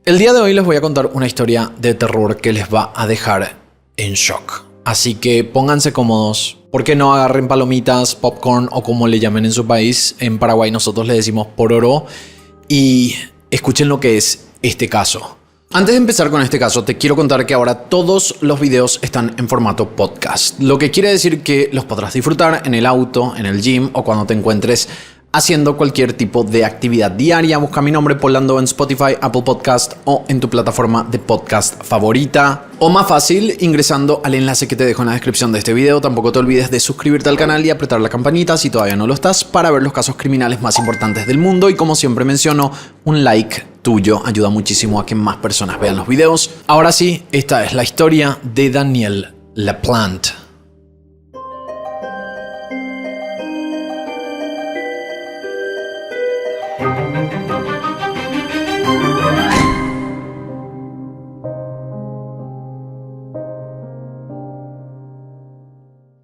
El día de hoy les voy a contar una historia de terror que les va a dejar en shock. Así que pónganse cómodos. ¿Por qué no agarren palomitas, popcorn o como le llamen en su país? En Paraguay nosotros le decimos pororó. Y escuchen lo que es este caso. Antes de empezar con este caso, te quiero contar que ahora todos los videos están en formato podcast. Lo que quiere decir que los podrás disfrutar en el auto, en el gym o cuando te encuentres haciendo cualquier tipo de actividad diaria. Busca mi nombre Polando en Spotify, Apple Podcast o en tu plataforma de podcast favorita. O más fácil, ingresando al enlace que te dejo en la descripción de este video. Tampoco te olvides de suscribirte al canal y apretar la campanita si todavía no lo estás para ver los casos criminales más importantes del mundo. Y como siempre menciono, un like tuyo ayuda muchísimo a que más personas vean los videos. Ahora sí, esta es la historia de Danielle LaPlante.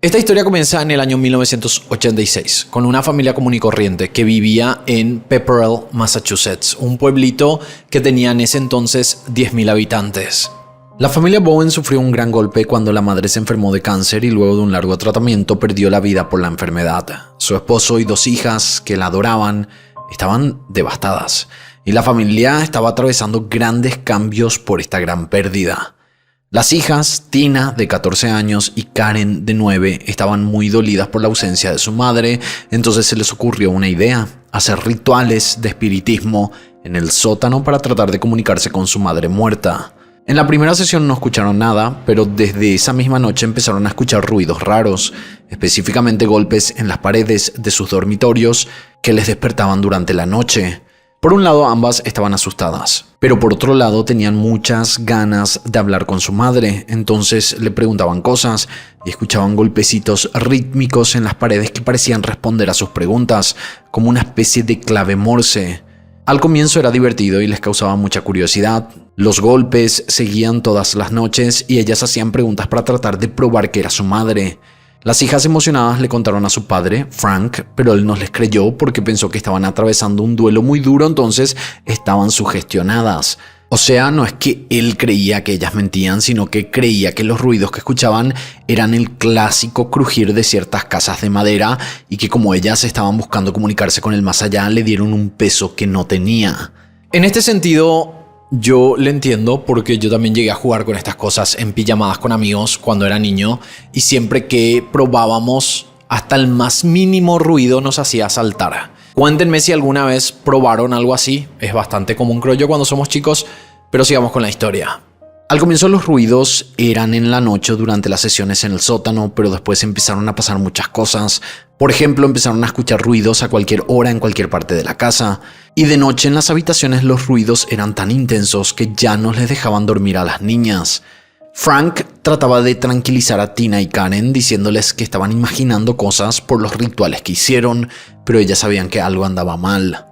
Esta historia comienza en el año 1986 con una familia común y corriente que vivía en Pepperell, Massachusetts, un pueblito que tenía en ese entonces 10,000 habitantes. La familia Bowen sufrió un gran golpe cuando la madre se enfermó de cáncer y luego de un largo tratamiento perdió la vida por la enfermedad. Su esposo y 2 hijas que la adoraban estaban devastadas y la familia estaba atravesando grandes cambios por esta gran pérdida. Las hijas, Tina, de 14 años, y Karen, de 9, estaban muy dolidas por la ausencia de su madre, entonces se les ocurrió una idea: hacer rituales de espiritismo en el sótano para tratar de comunicarse con su madre muerta. En la primera sesión no escucharon nada, pero desde esa misma noche empezaron a escuchar ruidos raros, específicamente golpes en las paredes de sus dormitorios que les despertaban durante la noche. Por un lado, ambas estaban asustadas, pero por otro lado tenían muchas ganas de hablar con su madre, entonces le preguntaban cosas y escuchaban golpecitos rítmicos en las paredes que parecían responder a sus preguntas, como una especie de clave morse. Al comienzo era divertido y les causaba mucha curiosidad. Los golpes seguían todas las noches y ellas hacían preguntas para tratar de probar que era su madre. Las hijas emocionadas le contaron a su padre, Frank, pero él no les creyó porque pensó que estaban atravesando un duelo muy duro, entonces estaban sugestionadas. O sea, no es que él creía que ellas mentían, sino que creía que los ruidos que escuchaban eran el clásico crujir de ciertas casas de madera y que como ellas estaban buscando comunicarse con el más allá, le dieron un peso que no tenía. En este sentido, yo le entiendo porque yo también llegué a jugar con estas cosas en pijamadas con amigos cuando era niño y siempre que probábamos hasta el más mínimo ruido nos hacía saltar. Cuéntenme si alguna vez probaron algo así, es bastante común creo yo cuando somos chicos, pero sigamos con la historia. Al comienzo los ruidos eran en la noche durante las sesiones en el sótano, pero después empezaron a pasar muchas cosas. Por ejemplo, empezaron a escuchar ruidos a cualquier hora en cualquier parte de la casa. Y de noche en las habitaciones los ruidos eran tan intensos que ya no les dejaban dormir a las niñas. Frank trataba de tranquilizar a Tina y Karen diciéndoles que estaban imaginando cosas por los rituales que hicieron, pero ellas sabían que algo andaba mal.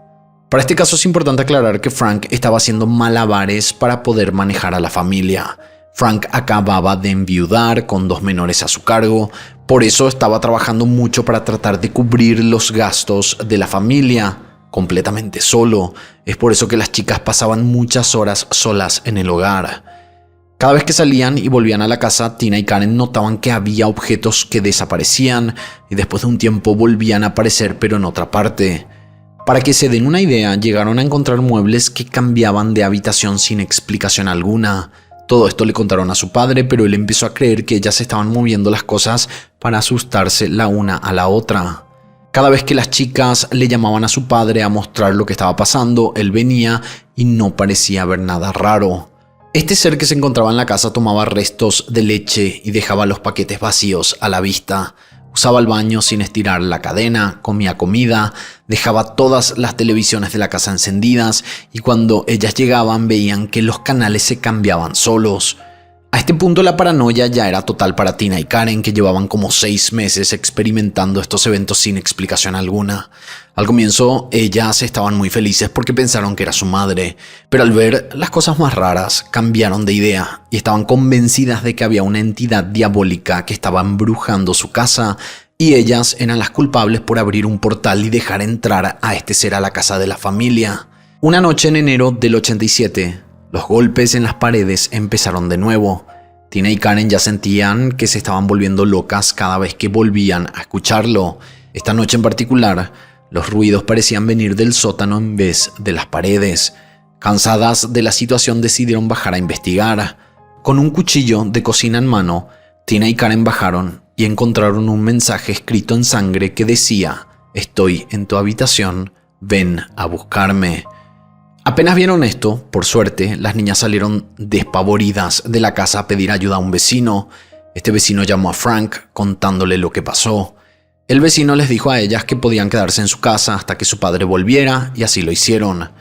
Para este caso es importante aclarar que Frank estaba haciendo malabares para poder manejar a la familia. Frank acababa de enviudar con 2 menores a su cargo, por eso estaba trabajando mucho para tratar de cubrir los gastos de la familia, completamente solo. Es por eso que las chicas pasaban muchas horas solas en el hogar. Cada vez que salían y volvían a la casa, Tina y Karen notaban que había objetos que desaparecían y después de un tiempo volvían a aparecer pero en otra parte. Para que se den una idea, llegaron a encontrar muebles que cambiaban de habitación sin explicación alguna. Todo esto le contaron a su padre, pero él empezó a creer que ellas estaban moviendo las cosas para asustarse la una a la otra. Cada vez que las chicas le llamaban a su padre a mostrar lo que estaba pasando, él venía y no parecía haber nada raro. Este ser que se encontraba en la casa tomaba restos de leche y dejaba los paquetes vacíos a la vista. Usaba el baño sin estirar la cadena, comía comida, dejaba todas las televisiones de la casa encendidas y cuando ellas llegaban veían que los canales se cambiaban solos. A este punto la paranoia ya era total para Tina y Karen, que llevaban como 6 meses experimentando estos eventos sin explicación alguna. Al comienzo ellas estaban muy felices porque pensaron que era su madre, pero al ver las cosas más raras cambiaron de idea y estaban convencidas de que había una entidad diabólica que estaba embrujando su casa y ellas eran las culpables por abrir un portal y dejar entrar a este ser a la casa de la familia. Una noche en enero del 87, Los golpes en las paredes empezaron de nuevo. Tina y Karen ya sentían que se estaban volviendo locas cada vez que volvían a escucharlo. Esta noche en particular, los ruidos parecían venir del sótano en vez de las paredes. Cansadas de la situación, decidieron bajar a investigar. Con un cuchillo de cocina en mano, Tina y Karen bajaron y encontraron un mensaje escrito en sangre que decía: «Estoy en tu habitación, ven a buscarme». Apenas vieron esto, por suerte, las niñas salieron despavoridas de la casa a pedir ayuda a un vecino. Este vecino llamó a Frank contándole lo que pasó. El vecino les dijo a ellas que podían quedarse en su casa hasta que su padre volviera, y así lo hicieron.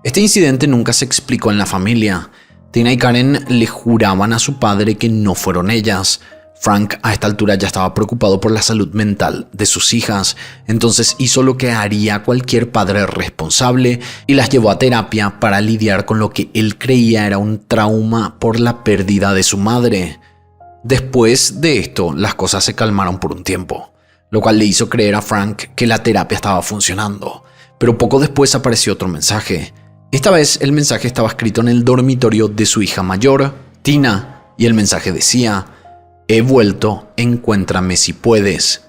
Este incidente nunca se explicó en la familia. Tina y Karen le juraban a su padre que no fueron ellas. Frank a esta altura ya estaba preocupado por la salud mental de sus hijas, entonces hizo lo que haría cualquier padre responsable y las llevó a terapia para lidiar con lo que él creía era un trauma por la pérdida de su madre. Después de esto, las cosas se calmaron por un tiempo, lo cual le hizo creer a Frank que la terapia estaba funcionando, pero poco después apareció otro mensaje. Esta vez el mensaje estaba escrito en el dormitorio de su hija mayor, Tina, y el mensaje decía: «He vuelto, encuéntrame si puedes».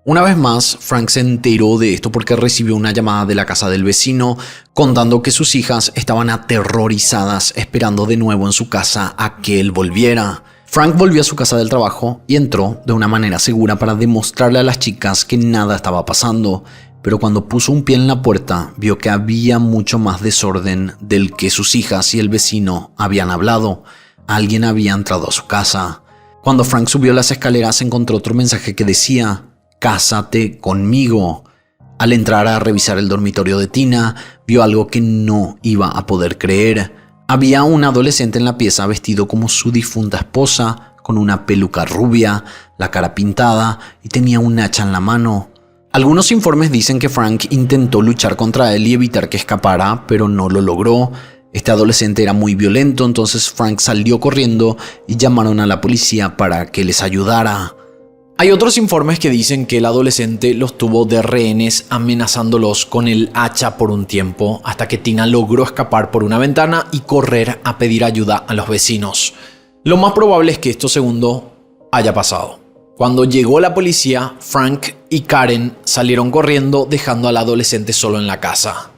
Una vez más, Frank se enteró de esto porque recibió una llamada de la casa del vecino contando que sus hijas estaban aterrorizadas esperando de nuevo en su casa a que él volviera. Frank volvió a su casa del trabajo y entró de una manera segura para demostrarle a las chicas que nada estaba pasando, pero cuando puso un pie en la puerta vio que había mucho más desorden del que sus hijas y el vecino habían hablado. Alguien había entrado a su casa. Cuando Frank subió las escaleras encontró otro mensaje que decía: «Cásate conmigo». Al entrar a revisar el dormitorio de Tina, vio algo que no iba a poder creer. Había un adolescente en la pieza vestido como su difunta esposa, con una peluca rubia, la cara pintada y tenía un hacha en la mano. Algunos informes dicen que Frank intentó luchar contra él y evitar que escapara, pero no lo logró. Este adolescente era muy violento, entonces Frank salió corriendo y llamaron a la policía para que les ayudara. Hay otros informes que dicen que el adolescente los tuvo de rehenes amenazándolos con el hacha por un tiempo, hasta que Tina logró escapar por una ventana y correr a pedir ayuda a los vecinos. Lo más probable es que esto segundo haya pasado. Cuando llegó la policía, Frank y Karen salieron corriendo dejando al adolescente solo en la casa.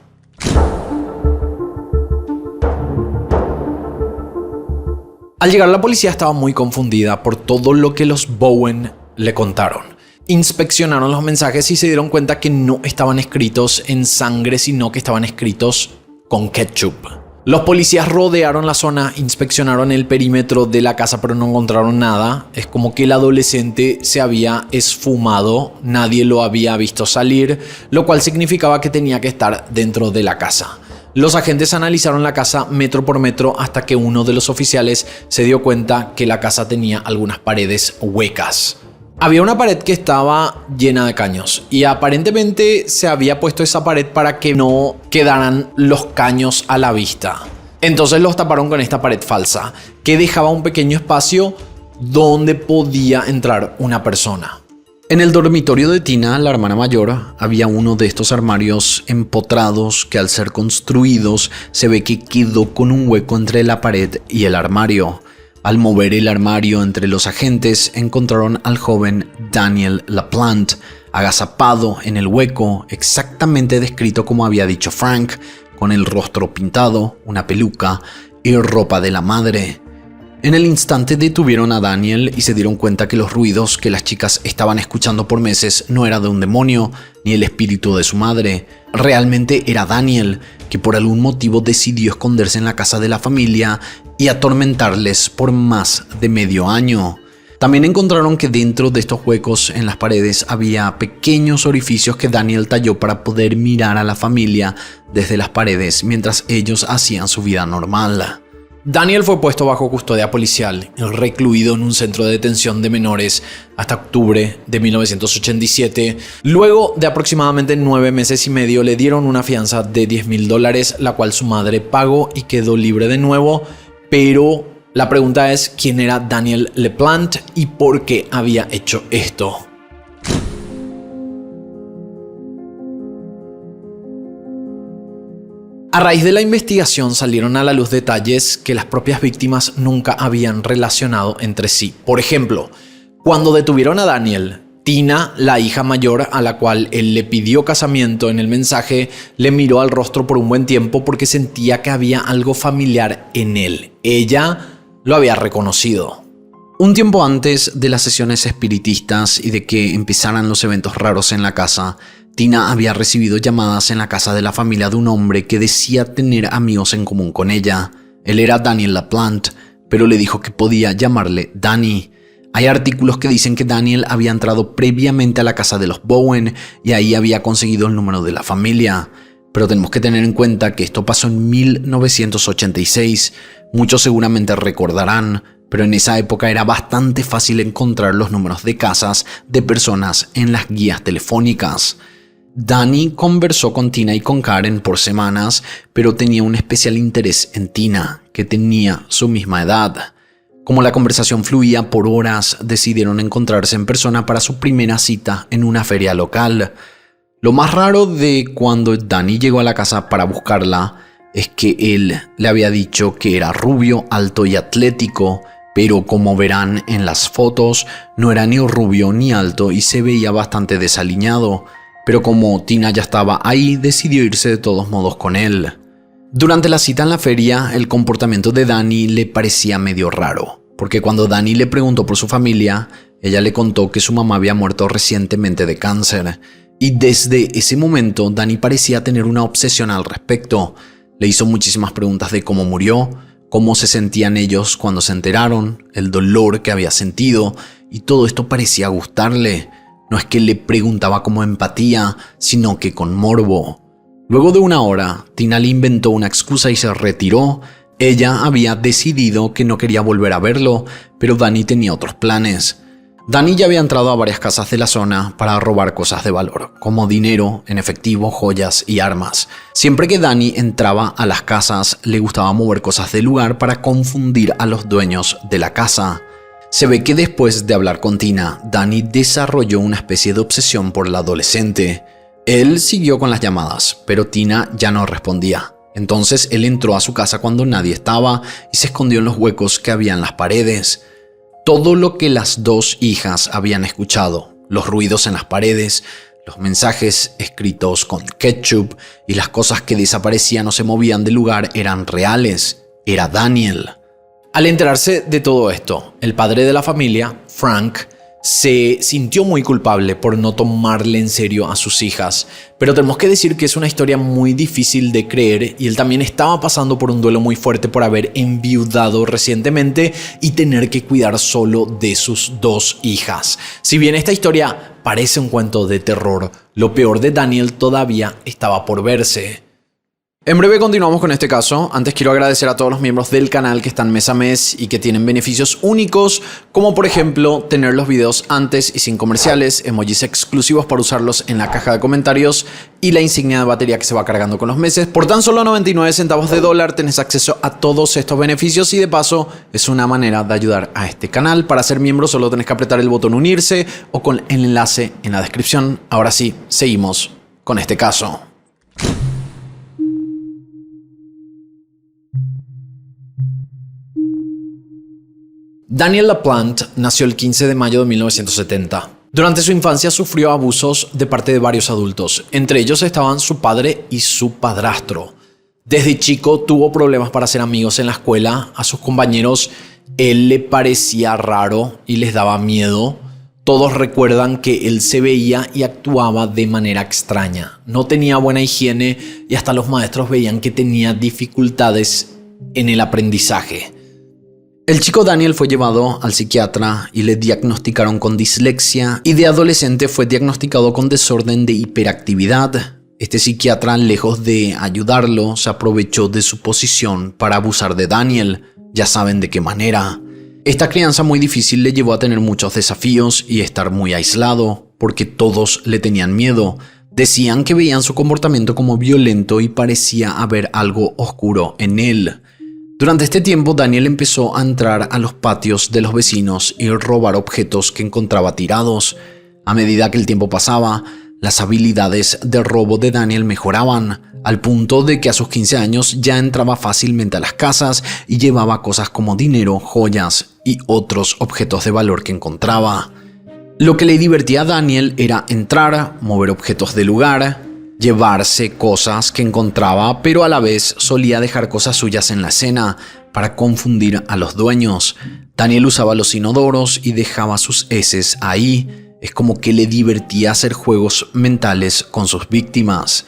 Al llegar la policía estaba muy confundida por todo lo que los Bowen le contaron. Inspeccionaron los mensajes y se dieron cuenta que no estaban escritos en sangre, sino que estaban escritos con ketchup. Los policías rodearon la zona, inspeccionaron el perímetro de la casa, pero no encontraron nada. Es como que el adolescente se había esfumado, nadie lo había visto salir, lo cual significaba que tenía que estar dentro de la casa. Los agentes analizaron la casa metro por metro hasta que uno de los oficiales se dio cuenta que la casa tenía algunas paredes huecas. Había una pared que estaba llena de caños y aparentemente se había puesto esa pared para que no quedaran los caños a la vista. Entonces los taparon con esta pared falsa que dejaba un pequeño espacio donde podía entrar una persona. En el dormitorio de Tina, la hermana mayor, había uno de estos armarios empotrados que al ser construidos se ve que quedó con un hueco entre la pared y el armario. Al mover el armario entre los agentes, encontraron al joven Daniel LaPlante, agazapado en el hueco, exactamente descrito como había dicho Frank, con el rostro pintado, una peluca y ropa de la madre. En el instante detuvieron a Daniel y se dieron cuenta que los ruidos que las chicas estaban escuchando por meses no era de un demonio ni el espíritu de su madre. Realmente era Daniel, que por algún motivo decidió esconderse en la casa de la familia y atormentarles por más de medio año. También encontraron que dentro de estos huecos en las paredes había pequeños orificios que Daniel talló para poder mirar a la familia desde las paredes mientras ellos hacían su vida normal. Daniel fue puesto bajo custodia policial y recluido en un centro de detención de menores hasta octubre de 1987. Luego de aproximadamente 9 meses y medio le dieron una fianza de $10,000, la cual su madre pagó y quedó libre de nuevo. Pero la pregunta es quién era Daniel LaPlante y por qué había hecho esto. A raíz de la investigación salieron a la luz detalles que las propias víctimas nunca habían relacionado entre sí. Por ejemplo, cuando detuvieron a Daniel, Tina, la hija mayor a la cual él le pidió casamiento en el mensaje, le miró al rostro por un buen tiempo porque sentía que había algo familiar en él. Ella lo había reconocido. Un tiempo antes de las sesiones espiritistas y de que empezaran los eventos raros en la casa, Tina había recibido llamadas en la casa de la familia de un hombre que decía tener amigos en común con ella. Él era Daniel LaPlante, pero le dijo que podía llamarle Danny. Hay artículos que dicen que Daniel había entrado previamente a la casa de los Bowen y ahí había conseguido el número de la familia. Pero tenemos que tener en cuenta que esto pasó en 1986. Muchos seguramente recordarán, pero en esa época era bastante fácil encontrar los números de casas de personas en las guías telefónicas. Danny conversó con Tina y con Karen por semanas, pero tenía un especial interés en Tina, que tenía su misma edad. Como la conversación fluía por horas, decidieron encontrarse en persona para su primera cita en una feria local. Lo más raro de cuando Danny llegó a la casa para buscarla es que él le había dicho que era rubio, alto y atlético, pero como verán en las fotos, no era ni rubio ni alto y se veía bastante desaliñado. Pero como Tina ya estaba ahí, decidió irse de todos modos con él. Durante la cita en la feria, el comportamiento de Danny le parecía medio raro, porque cuando Danny le preguntó por su familia, ella le contó que su mamá había muerto recientemente de cáncer. Y desde ese momento, Danny parecía tener una obsesión al respecto. Le hizo muchísimas preguntas de cómo murió, cómo se sentían ellos cuando se enteraron, el dolor que había sentido, y todo esto parecía gustarle. No es que le preguntaba como empatía, sino que con morbo. Luego de una hora, Tina le inventó una excusa y se retiró. Ella había decidido que no quería volver a verlo, pero Danny tenía otros planes. Danny ya había entrado a varias casas de la zona para robar cosas de valor, como dinero, en efectivo, joyas y armas. Siempre que Danny entraba a las casas, le gustaba mover cosas del lugar para confundir a los dueños de la casa. Se ve que después de hablar con Tina, Danny desarrolló una especie de obsesión por la adolescente. Él siguió con las llamadas, pero Tina ya no respondía. Entonces él entró a su casa cuando nadie estaba y se escondió en los huecos que había en las paredes. Todo lo que las dos hijas habían escuchado, los ruidos en las paredes, los mensajes escritos con ketchup y las cosas que desaparecían o se movían del lugar eran reales. Era Daniel. Al enterarse de todo esto, el padre de la familia, Frank, se sintió muy culpable por no tomarle en serio a sus hijas, pero tenemos que decir que es una historia muy difícil de creer y él también estaba pasando por un duelo muy fuerte por haber enviudado recientemente y tener que cuidar solo de sus dos hijas. Si bien esta historia parece un cuento de terror, lo peor de Daniel todavía estaba por verse. En breve continuamos con este caso. Antes quiero agradecer a todos los miembros del canal que están mes a mes y que tienen beneficios únicos, como por ejemplo tener los videos antes y sin comerciales, emojis exclusivos para usarlos en la caja de comentarios y la insignia de batería que se va cargando con los meses. Por tan solo 99 centavos de dólar tenés acceso a todos estos beneficios y de paso es una manera de ayudar a este canal. Para ser miembro solo tenés que apretar el botón unirse o con el enlace en la descripción. Ahora sí, seguimos con este caso. Daniel LaPlante nació el 15 de mayo de 1970. Durante su infancia sufrió abusos de parte de varios adultos, entre ellos estaban su padre y su padrastro. Desde chico tuvo problemas para hacer amigos en la escuela, a sus compañeros él le parecía raro y les daba miedo. Todos recuerdan que él se veía y actuaba de manera extraña, no tenía buena higiene y hasta los maestros veían que tenía dificultades en el aprendizaje. El chico Daniel fue llevado al psiquiatra y le diagnosticaron con dislexia y de adolescente fue diagnosticado con desorden de hiperactividad. Este psiquiatra, lejos de ayudarlo, se aprovechó de su posición para abusar de Daniel. Ya saben de qué manera. Esta crianza muy difícil le llevó a tener muchos desafíos y estar muy aislado, porque todos le tenían miedo. Decían que veían su comportamiento como violento y parecía haber algo oscuro en él. Durante este tiempo, Daniel empezó a entrar a los patios de los vecinos y robar objetos que encontraba tirados. A medida que el tiempo pasaba, Las habilidades de robo de Daniel mejoraban, al punto de que a sus 15 años ya entraba fácilmente a las casas y llevaba cosas como dinero, joyas y otros objetos de valor que encontraba. Lo que le divertía a Daniel era entrar, mover objetos del lugar, llevarse cosas que encontraba, pero a la vez solía dejar cosas suyas en la escena para confundir a los dueños. Daniel usaba los inodoros y dejaba sus heces ahí. Es como que le divertía hacer juegos mentales con sus víctimas.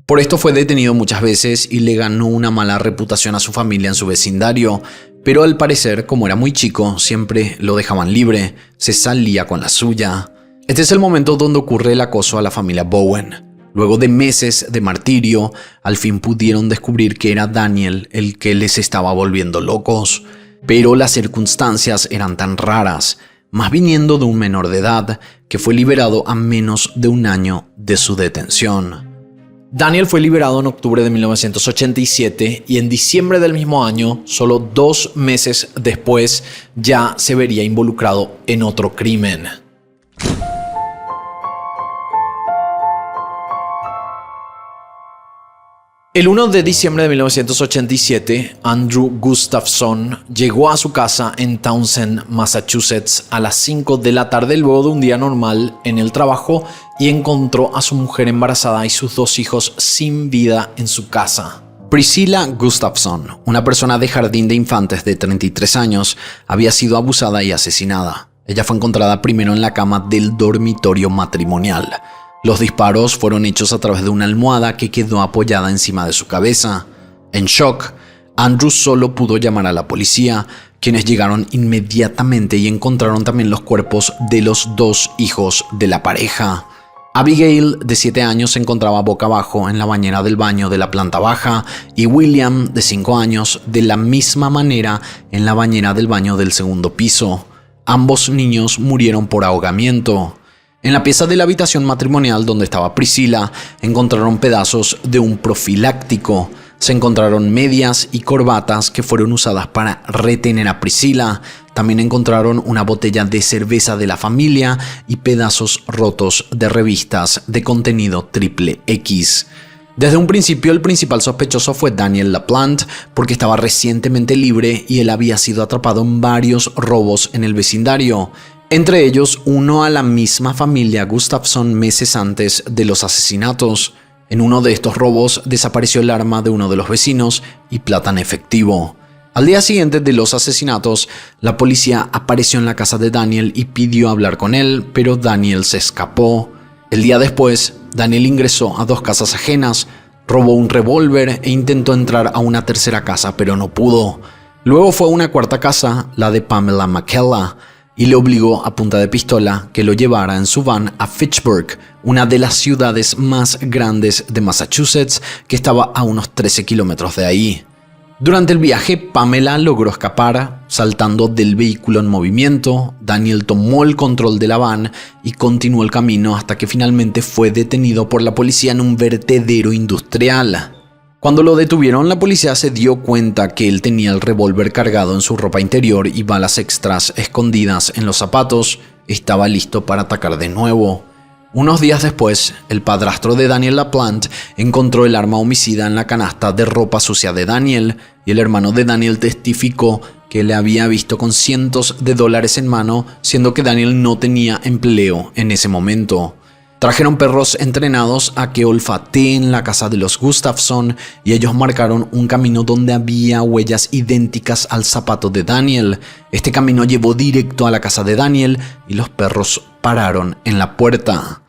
Por esto fue detenido muchas veces y le ganó una mala reputación a su familia en su vecindario, pero al parecer, como era muy chico, siempre lo dejaban libre, se salía con la suya. Este es el momento donde ocurre el acoso a la familia Bowen. Luego de meses de martirio, al fin pudieron descubrir que era Daniel el que les estaba volviendo locos, pero las circunstancias eran tan raras, más viniendo de un menor de edad que fue liberado a menos de un año de su detención. Daniel fue liberado en octubre de 1987 y en diciembre del mismo año, solo 2 meses después, ya se vería involucrado en otro crimen. El 1 de diciembre de 1987, Andrew Gustafson llegó a su casa en Townsend, Massachusetts, a las 5 de la tarde luego de un día normal en el trabajo y encontró a su mujer embarazada y sus 2 hijos sin vida en su casa. Priscilla Gustafson, una persona de jardín de infantes de 33 años, había sido abusada y asesinada. Ella fue encontrada primero en la cama del dormitorio matrimonial. Los disparos fueron hechos a través de una almohada que quedó apoyada encima de su cabeza. En shock, Andrew solo pudo llamar a la policía, quienes llegaron inmediatamente y encontraron también los cuerpos de los 2 hijos de la pareja. Abigail, de 7 años, se encontraba boca abajo en la bañera del baño de la planta baja y William, de 5 años, de la misma manera en la bañera del baño del segundo piso. Ambos niños murieron por ahogamiento. En la pieza de la habitación matrimonial donde estaba Priscilla, encontraron pedazos de un profiláctico. Se encontraron medias y corbatas que fueron usadas para retener a Priscilla. También encontraron una botella de cerveza de la familia y pedazos rotos de revistas de contenido XXX. Desde un principio, el principal sospechoso fue Daniel LaPlante porque estaba recientemente libre y él había sido atrapado en varios robos en el vecindario. Entre ellos, uno a la misma familia Gustafson meses antes de los asesinatos. En uno de estos robos desapareció el arma de uno de los vecinos y plata en efectivo. Al día siguiente de los asesinatos, la policía apareció en la casa de Daniel y pidió hablar con él, pero Daniel se escapó. El día después, Daniel ingresó a 2 casas ajenas, robó un revólver e intentó entrar a una tercera casa, pero no pudo. Luego fue a una cuarta casa, la de Pamela McKella, y le obligó a punta de pistola que lo llevara en su van a Fitchburg, una de las ciudades más grandes de Massachusetts que estaba a unos 13 kilómetros de ahí. Durante el viaje, Pamela logró escapar, saltando del vehículo en movimiento. Daniel tomó el control de la van y continuó el camino hasta que finalmente fue detenido por la policía en un vertedero industrial. Cuando lo detuvieron, la policía se dio cuenta que él tenía el revólver cargado en su ropa interior y balas extras escondidas en los zapatos. Estaba listo para atacar de nuevo. Unos días después, el padrastro de Daniel LaPlante encontró el arma homicida en la canasta de ropa sucia de Daniel y el hermano de Daniel testificó que le había visto con cientos de dólares en mano, siendo que Daniel no tenía empleo en ese momento. Trajeron perros entrenados a que olfateen la casa de los Gustafson y ellos marcaron un camino donde había huellas idénticas al zapato de Daniel. Este camino llevó directo a la casa de Daniel y los perros pararon en la puerta.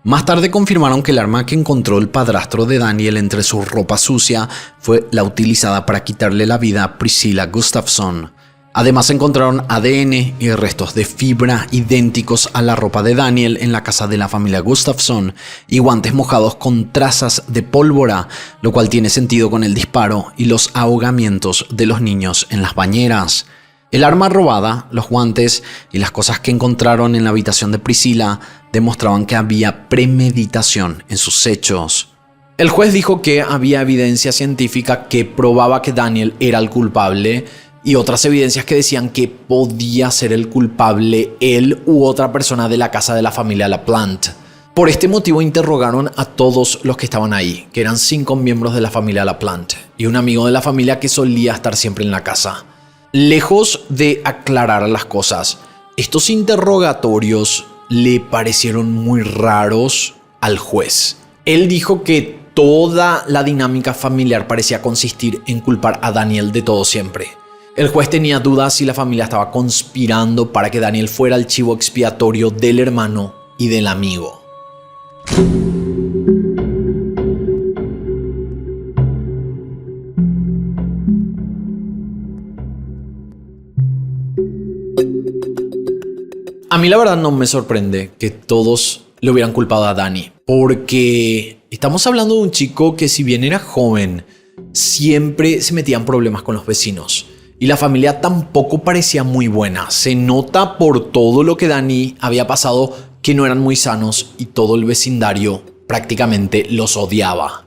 Más tarde confirmaron que el arma que encontró el padrastro de Daniel entre su ropa sucia fue la utilizada para quitarle la vida a Priscilla Gustafson. Además encontraron ADN y restos de fibra idénticos a la ropa de Daniel en la casa de la familia Gustafson y guantes mojados con trazas de pólvora, lo cual tiene sentido con el disparo y los ahogamientos de los niños en las bañeras. El arma robada, los guantes y las cosas que encontraron en la habitación de Priscilla demostraban que había premeditación en sus hechos. El juez dijo que había evidencia científica que probaba que Daniel era el culpable y otras evidencias que decían que podía ser el culpable él u otra persona de la casa de la familia LaPlante. Por este motivo interrogaron a todos los que estaban ahí, que eran 5 miembros de la familia LaPlante y un amigo de la familia que solía estar siempre en la casa. Lejos de aclarar las cosas, estos interrogatorios le parecieron muy raros al juez. Él dijo que toda la dinámica familiar parecía consistir en culpar a Daniel de todo siempre. El juez tenía dudas si la familia estaba conspirando para que Daniel fuera el chivo expiatorio del hermano y del amigo. A mí la verdad no me sorprende que todos le hubieran culpado a Danny, porque estamos hablando de un chico que, si bien era joven, siempre se metía en problemas con los vecinos y la familia tampoco parecía muy buena. Se nota por todo lo que Danny había pasado que no eran muy sanos y todo el vecindario prácticamente los odiaba.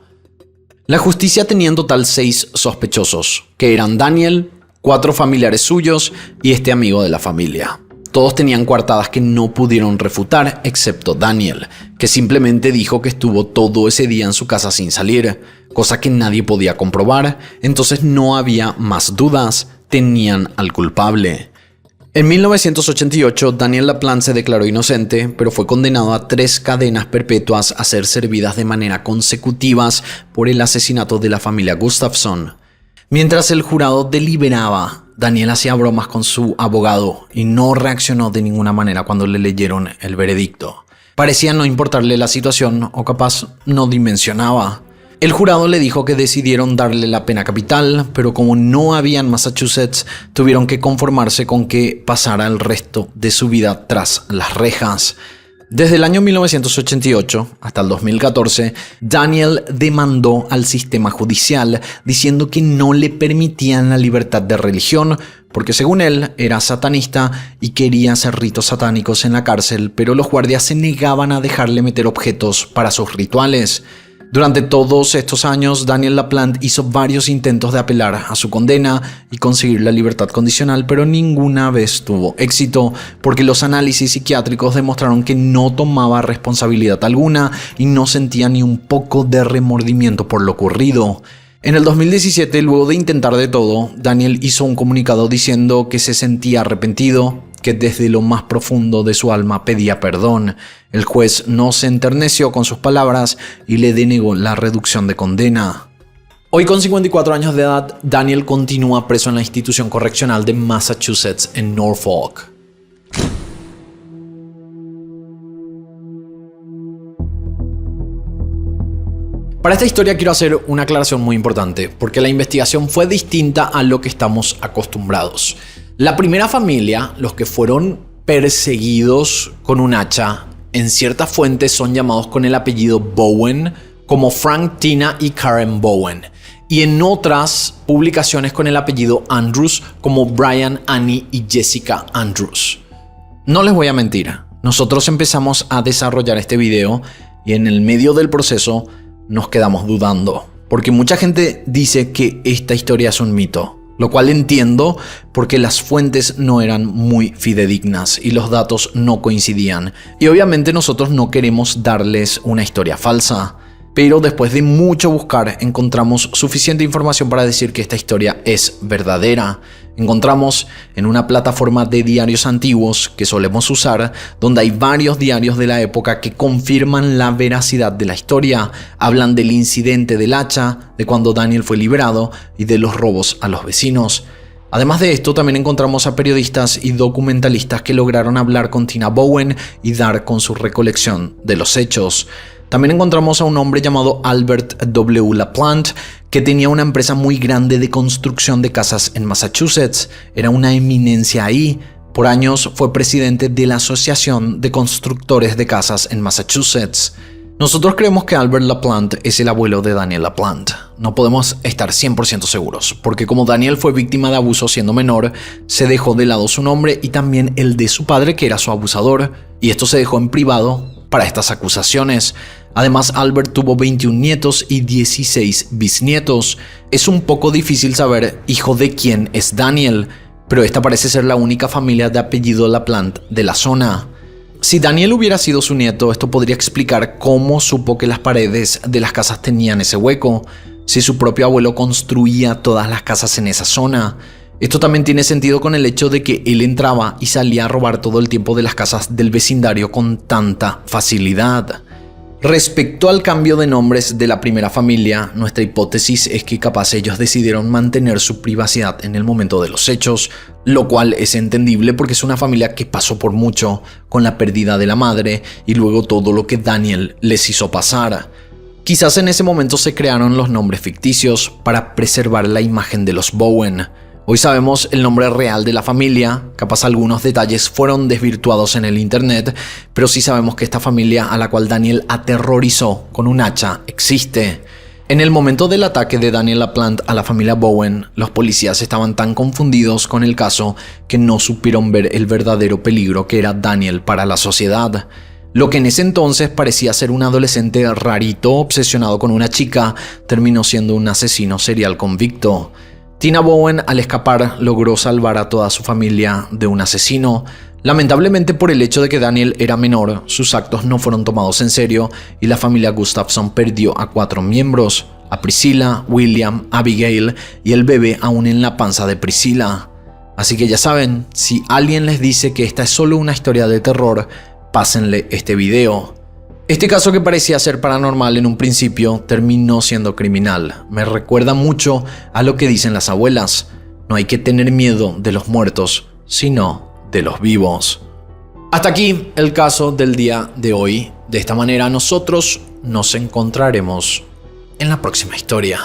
La justicia tenía en total 6 sospechosos, que eran Daniel, 4 familiares suyos y este amigo de la familia. Todos tenían coartadas que no pudieron refutar, excepto Daniel, que simplemente dijo que estuvo todo ese día en su casa sin salir, cosa que nadie podía comprobar, entonces no había más dudas, tenían al culpable. En 1988, Daniel LaPlante se declaró inocente, pero fue condenado a 3 cadenas perpetuas a ser servidas de manera consecutivas por el asesinato de la familia Gustafsson. Mientras el jurado deliberaba, Daniel hacía bromas con su abogado y no reaccionó de ninguna manera cuando le leyeron el veredicto. Parecía no importarle la situación, o capaz no dimensionaba. El jurado le dijo que decidieron darle la pena capital, pero como no había en Massachusetts, tuvieron que conformarse con que pasara el resto de su vida tras las rejas. Desde el año 1988 hasta el 2014, Daniel demandó al sistema judicial diciendo que no le permitían la libertad de religión porque, según él, era satanista y quería hacer ritos satánicos en la cárcel, pero los guardias se negaban a dejarle meter objetos para sus rituales. Durante todos estos años, Daniel LaPlante hizo varios intentos de apelar a su condena y conseguir la libertad condicional, pero ninguna vez tuvo éxito porque los análisis psiquiátricos demostraron que no tomaba responsabilidad alguna y no sentía ni un poco de remordimiento por lo ocurrido. En el 2017, luego de intentar de todo, Daniel hizo un comunicado diciendo que se sentía arrepentido, que desde lo más profundo de su alma pedía perdón. El juez no se enterneció con sus palabras y le denegó la reducción de condena. Hoy, con 54 años de edad, Daniel continúa preso en la institución correccional de Massachusetts en Norfolk. Para esta historia quiero hacer una aclaración muy importante, porque la investigación fue distinta a lo que estamos acostumbrados. La primera familia, los que fueron perseguidos con un hacha, en ciertas fuentes son llamados con el apellido Bowen, como Frank, Tina y Karen Bowen, y en otras publicaciones con el apellido Andrews, como Brian, Annie y Jessica Andrews. No les voy a mentir, nosotros empezamos a desarrollar este video y en el medio del proceso nos quedamos dudando, porque mucha gente dice que esta historia es un mito. Lo cual entiendo porque las fuentes no eran muy fidedignas y los datos no coincidían. Y obviamente nosotros no queremos darles una historia falsa. Pero después de mucho buscar encontramos suficiente información para decir que esta historia es verdadera. Encontramos en una plataforma de diarios antiguos que solemos usar, donde hay varios diarios de la época que confirman la veracidad de la historia. Hablan del incidente del hacha, de cuando Daniel fue liberado y de los robos a los vecinos. Además de esto, también encontramos a periodistas y documentalistas que lograron hablar con Tina Bowen y dar con su recolección de los hechos. También encontramos a un hombre llamado Albert W. LaPlante, que tenía una empresa muy grande de construcción de casas en Massachusetts. Era una eminencia ahí. Por años fue presidente de la Asociación de Constructores de Casas en Massachusetts. Nosotros creemos que Albert LaPlante es el abuelo de Daniel LaPlante. No podemos estar 100% seguros, porque como Daniel fue víctima de abuso siendo menor, se dejó de lado su nombre y también el de su padre, que era su abusador, y esto se dejó en privado para estas acusaciones. Además, Albert tuvo 21 nietos y 16 bisnietos. Es un poco difícil saber hijo de quién es Daniel, pero esta parece ser la única familia de apellido LaPlante de la zona. Si Daniel hubiera sido su nieto, esto podría explicar cómo supo que las paredes de las casas tenían ese hueco, si su propio abuelo construía todas las casas en esa zona. Esto también tiene sentido con el hecho de que él entraba y salía a robar todo el tiempo de las casas del vecindario con tanta facilidad. Respecto al cambio de nombres de la primera familia, nuestra hipótesis es que capaz ellos decidieron mantener su privacidad en el momento de los hechos, lo cual es entendible porque es una familia que pasó por mucho con la pérdida de la madre y luego todo lo que Daniel les hizo pasar. Quizás en ese momento se crearon los nombres ficticios para preservar la imagen de los Bowen. Hoy sabemos el nombre real de la familia, capaz algunos detalles fueron desvirtuados en el internet, pero sí sabemos que esta familia a la cual Daniel aterrorizó con un hacha existe. En el momento del ataque de Daniel LaPlante a la familia Bowen, los policías estaban tan confundidos con el caso que no supieron ver el verdadero peligro que era Daniel para la sociedad. Lo que en ese entonces parecía ser un adolescente rarito obsesionado con una chica, terminó siendo un asesino serial convicto. Tina Bowen, al escapar, logró salvar a toda su familia de un asesino. Lamentablemente, por el hecho de que Daniel era menor, sus actos no fueron tomados en serio y la familia Gustafson perdió a 4 miembros, a Priscilla, William, Abigail y el bebé aún en la panza de Priscilla. Así que ya saben, si alguien les dice que esta es solo una historia de terror, pásenle este video. Este caso, que parecía ser paranormal en un principio, terminó siendo criminal. Me recuerda mucho a lo que dicen las abuelas: no hay que tener miedo de los muertos, sino de los vivos. Hasta aquí el caso del día de hoy. De esta manera nosotros nos encontraremos en la próxima historia.